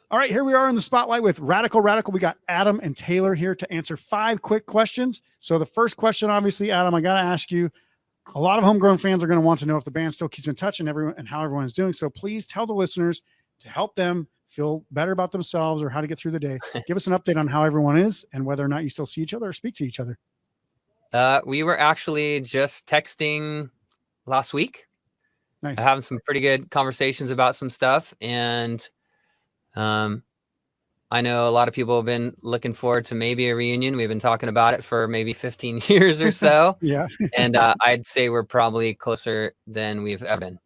All right, here we are in the spotlight with Radical Radical. We got Adam and Taylor here to answer 5 quick questions. So the first question, obviously, Adam, I got to ask you, a lot of homegrown fans are going to want to know if the band still keeps in touch and how everyone is doing. So please tell the listeners to help them feel better about themselves or how to get through the day. Give us an update on how everyone is and whether or not you still see each other or speak to each other. We were actually just texting last week. Nice. Having some pretty good conversations about some stuff. And I know a lot of people have been looking forward to maybe a reunion. We've been talking about it for maybe 15 years or so. Yeah. And I'd say we're probably closer than we've ever been.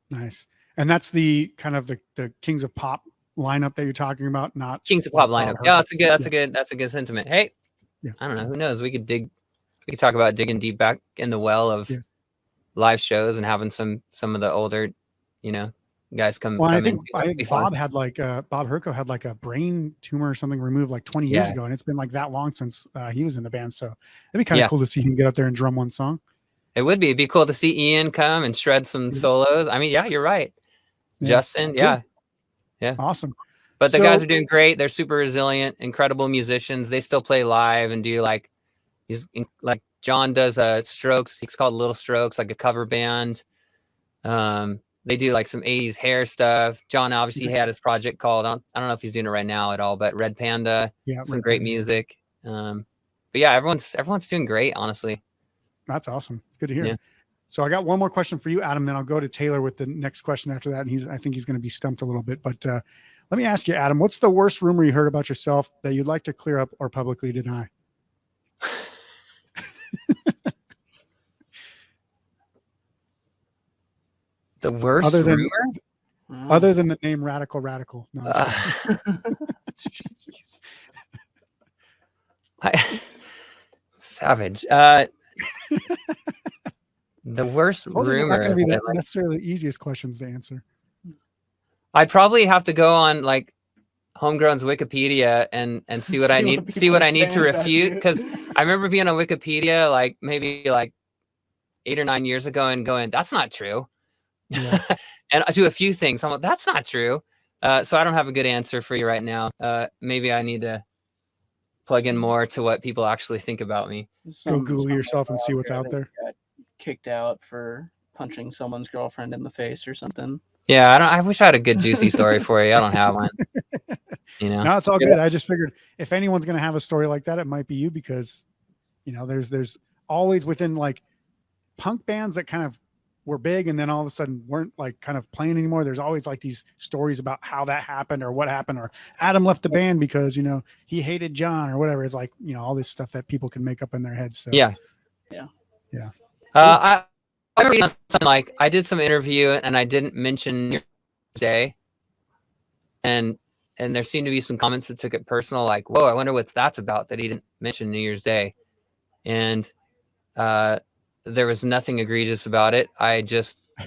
Nice. And that's the kind of the Kings of Pop lineup that you're talking about, not Kings of Pop lineup. Yeah, that's a good sentiment. Hey, yeah. I don't know. Who knows? We could talk about digging deep back in the well of live shows and having some of the older, guys come. Well, I think Bob Herco had like a brain tumor or something removed like 20 years ago, and it's been like that long since he was in the band. So it'd be kind of cool to see him get up there and drum one song. It would be. It'd be cool to see Ian come and shred some solos. I mean, yeah, you're right. Yeah. Justin, yeah. Awesome. But the guys are doing great. They're super resilient, incredible musicians. They still play live and do like John does Strokes. It's called Little Strokes, like a cover band. They do like some 80s hair stuff. John obviously had his project called, I don't know if he's doing it right now at all, but Red Panda, some great music. But yeah, everyone's doing great, honestly. That's awesome. Good to hear. Yeah. So I got one more question for you, Adam, then I'll go to Taylor with the next question after that. And I think he's going to be stumped a little bit, but let me ask you, Adam, what's the worst rumor you heard about yourself that you'd like to clear up or publicly deny? The worst rumor? Other than the name Radical Radical. No, savage. The worst rumor. Not going to be necessarily the easiest questions to answer. I'd probably have to go on like Homegrown's Wikipedia and see what I need to refute, because I remember being on Wikipedia like maybe like 8 or 9 years ago and going, that's not true. Yeah. And I do a few things. I'm like, that's not true. So I don't have a good answer for you right now. Maybe I need to plug in more to what people actually think about me. Go Google yourself and see what's out there. Kicked out for punching someone's girlfriend in the face or something. Yeah, I wish I had a good juicy story for you. I don't have one. No, it's all good. I just figured if anyone's going to have a story like that, it might be you, because there's always within like punk bands that kind of were big and then all of a sudden weren't like kind of playing anymore. There's always like these stories about how that happened or what happened, or Adam left the band because he hated John or whatever. It's like all this stuff that people can make up in their heads. So yeah. I remember something like I did some interview and I didn't mention New Year's Day, and there seemed to be some comments that took it personal, like, whoa, I wonder what's that's about that he didn't mention New Year's Day. And there was nothing egregious about it. It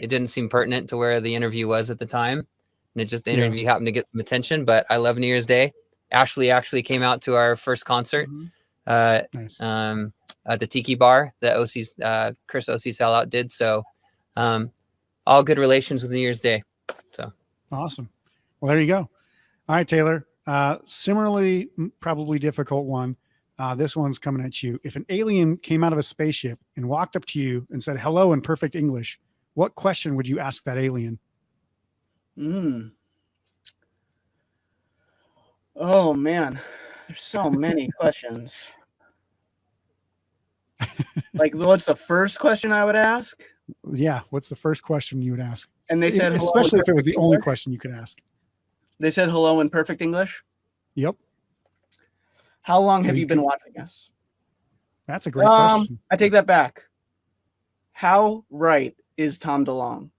didn't seem pertinent to where the interview was at the time, and the interview happened to get some attention. But I love New Year's Day. Ashley actually came out to our first concert. Nice. At the Tiki Bar that Chris OC Sellout did. So all good relations with New Year's Day. So awesome. Well, there you go. All right, Taylor. Similarly, probably difficult one. This one's coming at you. If an alien came out of a spaceship and walked up to you and said hello in perfect English, what question would you ask that alien? Oh, man. There's so many questions. Like, what's the first question I would ask? Yeah, what's the first question you would ask? And they said, especially if it was the only question you could ask. They said hello in perfect English? Yep. How long have you been watching us? That's a great question. I take that back. How right is Tom DeLonge?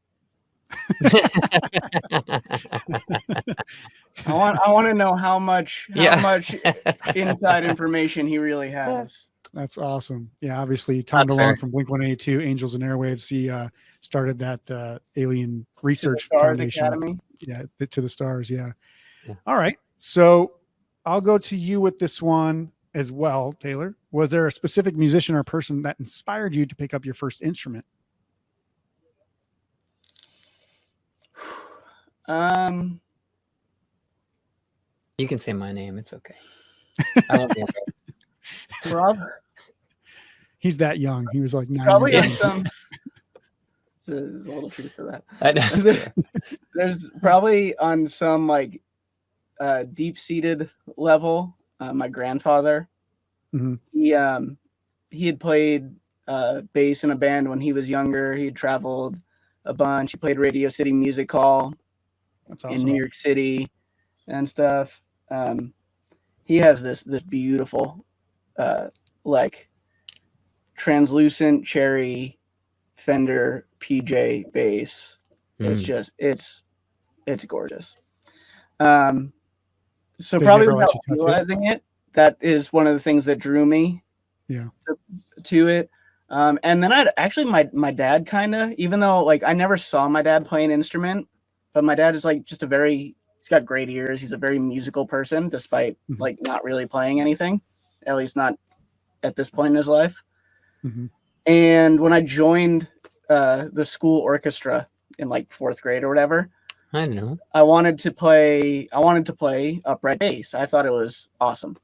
I want to know how much inside information he really has. That's awesome. Yeah, obviously Tom DeLonge from Blink-182, Angels and Airwaves. He started that Alien Research Foundation. Academy. Yeah, to the stars. Yeah. All right. So I'll go to you with this one as well, Taylor. Was there a specific musician or person that inspired you to pick up your first instrument? You can say my name. It's okay. I won't be Rob? He's that young. He was like 9 Probably years on old. some. There's a little truth to that. I know. There's probably on some like deep-seated level. My grandfather, he had played bass in a band when he was younger. He had traveled a bunch. He played Radio City Music Hall in New York City and stuff. He has this beautiful like translucent cherry Fender PJ bass. It's just it's gorgeous. So probably without realizing it, that is one of the things that drew me to it. And then my dad kind of, even though like I never saw my dad play an instrument, but my dad is like just he's got great ears. He's a very musical person, despite like not really playing anything, at least not at this point in his life. And when I joined the school orchestra in like 4th grade or whatever, I know. I wanted to play upright bass. I thought it was awesome.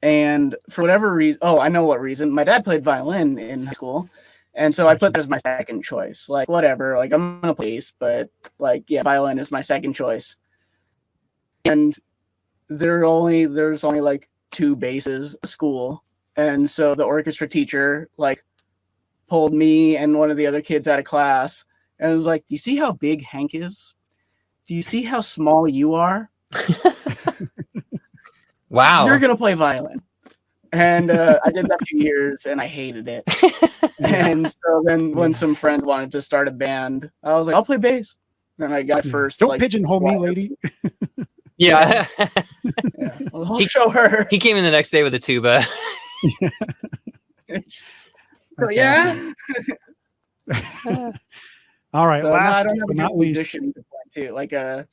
And for whatever reason, I know what reason. My dad played violin in high school. And so I put that as my second choice. Like, whatever, like I'm going to play bass, but like, yeah, violin is my second choice. And there's only like 2 basses at school. And so the orchestra teacher like pulled me and one of the other kids out of class and was like, "Do you see how big Hank is? Do you see how small you are? Wow. You're going to play violin." And I did that for years and I hated it. And so then when some friends wanted to start a band, I was like, "I'll play bass." And I got first. Don't pigeonhole me, lady. Yeah. I'll show her. He came in the next day with a tuba. So, yeah. All right. So, last I don't have but a not least, musician to point to,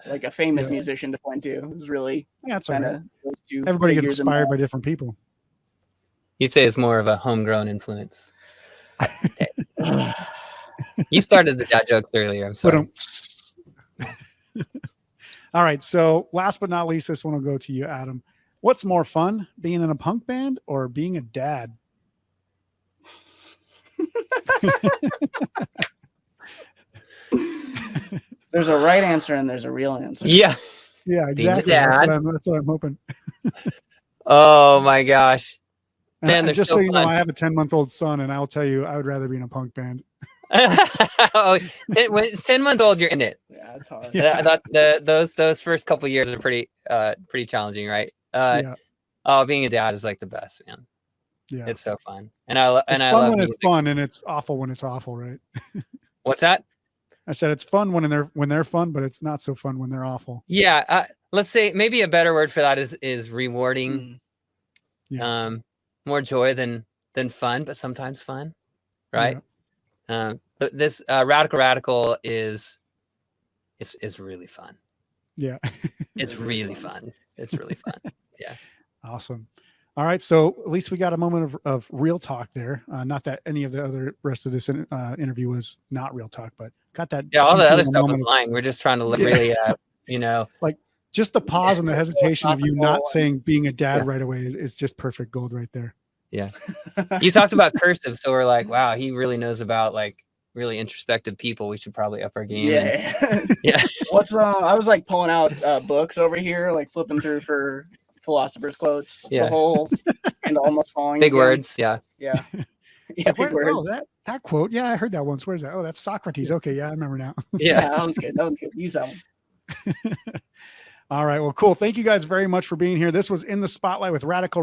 like a famous musician to point to. It was really that's kind right. of those 2. Everybody gets inspired by different people. You'd say it's more of a homegrown influence. You started the dad jokes earlier. I'm sorry. All right. So last but not least, this one will go to you, Adam. What's more fun, being in a punk band or being a dad? There's a right answer and there's a real answer. Yeah. Yeah, exactly. That's what I'm hoping. Oh my gosh. Man, and just so you know, I have a 10-month-old son, and I'll tell you, I would rather be in a punk band. When it's 10 months old, you're in it. Yeah, it's hard. That's those first couple years are pretty challenging, right? Oh, being a dad is like the best, man. Yeah, it's so fun, and I love when it's fun, and it's awful when it's awful, right? What's that? I said it's fun when they're fun, but it's not so fun when they're awful. Yeah, let's say maybe a better word for that is rewarding. More joy than fun, but sometimes fun, right? But this radical is really fun. Yeah, it's really fun. It's really fun. Yeah, awesome. All right, so at least we got a moment of real talk there. Not that any of the rest of this interview was not real talk, but got that. Yeah, all the other stuff was lying. We're just trying to really, like just the pause and the hesitation of you not saying being a dad right away is just perfect gold right there. Yeah, you talked about cursive, so we're like, wow, he really knows about like really introspective people. We should probably up our game. Yeah, yeah. I was like pulling out books over here, like flipping through for philosophers quotes. Yeah, the whole and almost falling. Big words. Yeah. Yeah. Yeah. Big words. Oh, that quote. Yeah, I heard that once. Where's that? Oh, that's Socrates. Okay, yeah, I remember now. Yeah, that was good. Use that one. All right. Well, cool. Thank you guys very much for being here. This was In the Spotlight with Radical.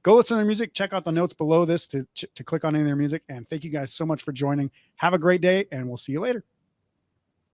Go listen to their music. Check out the notes below this to click on any of their music. And thank you guys so much for joining. Have a great day, and we'll see you later.